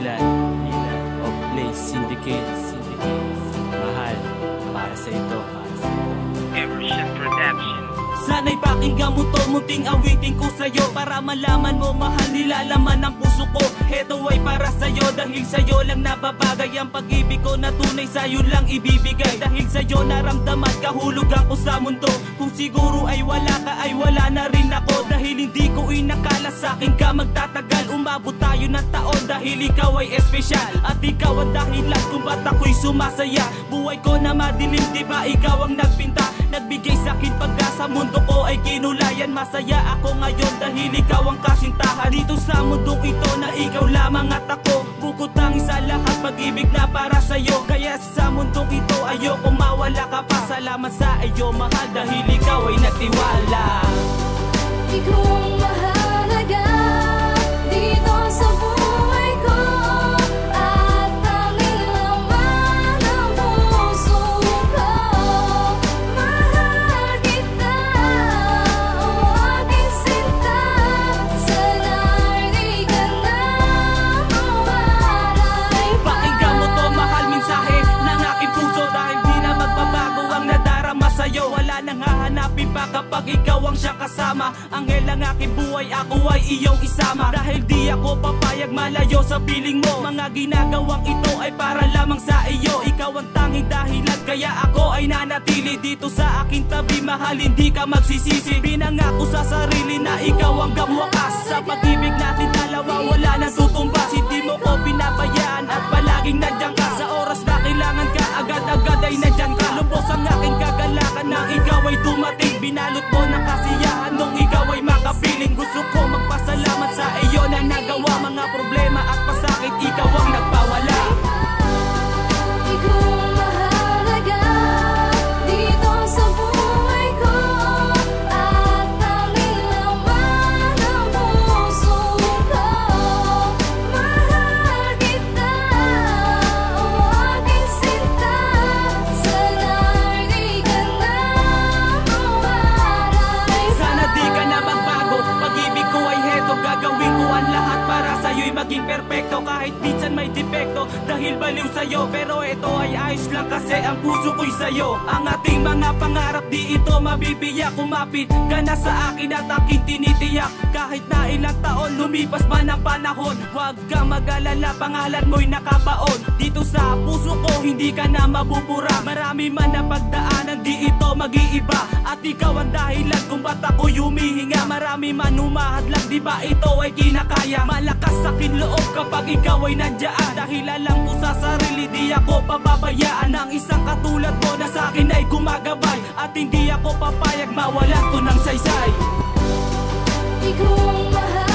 dahilan of Blaze Syndicate. Mahal para sa ito. Eversion Production. Sana'y pakinggan mo to, munting awitin ko sa'yo, para malaman mo mahal, nilalaman ng puso ko. Heto ay para sa'yo, dahil sa'yo lang nababagay ang pag-ibig ko na tunay sa'yo lang ibibigay. Dahil sa'yo naramdaman kahulugan ko sa mundo. Kung siguro ay wala ka, ay wala na rin ako. Dahil hindi ko inakala sa'kin ka magtatagal. Umabot tayo ng taon dahil ikaw ay espesyal. At ikaw ang dahilan kung ba't ako'y sumasaya. Buhay ko na madilim, diba ikaw ang nagpinta, nagbigay sa'kin pag-asa, mundo ko ay kinulayan. Masaya ako ngayon dahil ikaw ang kasintahan dito sa mundong ito na ikaw lamang at ako. Bukod tanging sa lahat, pag-ibig na para sa'yo. Kaya sa mundong ito ayoko mawala ka pa. Salamat sa iyo mahal dahil ikaw ay nagtiwala. Ikaw ang mahalaga dito sa buhay ko, at tanging laman ng puso ko. Mahal kita, o aking sinta, sana'y di ka na mawaray pa. Pakinggan mo to mahal, mensahe ng aking puso, dahil di na magbabago ang nadarama sa'yo. Wala nang hahanapin pa kapag ikaw ang siya kasama. Anghel ang aking buhay, ako ay iyong isama. Dahil di ako papayag malayo sa piling mo. Mga ginagawang ito ay para lamang sa iyo. Ikaw ang tanging dahilan kaya ako ay nanatili dito sa aking tabi. Mahal, hindi ka magsisisi. Pinangako sa sarili na ikaw ang wakas. Sa pag-ibig natin dalawa wala nang tutumbas. Hindi mo ko pinabayaan at palaging nandiyan ka. Sa oras na kailangan ka, agad-agad ay nandiyan ka. Lubos ang aking kagalakan na ikaw ay dumating. Binalot mo ng kasiyahan nung ikaw ay makapiling. Gusto ko magpasalamat sa iyo na nagawa mga problema at pasakit, ikaw ang nagpawala. Ikaw ang mahalaga dito sa buhay ko, at tanging laman ng puso ko. Mahal kita, o aking sinta, sana'y di ka na mawaray pa. Sana di ka na magbago, pag-ibig ko ay heto. Gagawin ko ang lahat para sa'yo'y maging perpekto. Kahit minsan may depekto, dahil baliw sa'yo. Pero ito ay ayos lang kasi ang puso ko'y sa'yo. Ang ating mga pangarap di ito mabibiyak. Kumapit ka na sa akin at aking tinitiyak. Kahit na ilang taon, lumipas man ang panahon, huwag kang mag-alala, pangalan mo'y nakabaon. Dito sa puso ko, hindi ka na mabubura. Marami man na pagdaanan, di ito mag-iiba. At ikaw ang dahilan kung ba't ako'y humihinga. Marami man humahadlang, di ba ito ay kinakaya. Malakas aking loob kapag ikaw ay nandiyan. Dahil alam ko sa sarili, di ako pababayaan. Ang isang katulad mo na sa akin ay gumagabay, at hindi ako papayag mawalan ko ng saysay. Ikaw ang mahalaga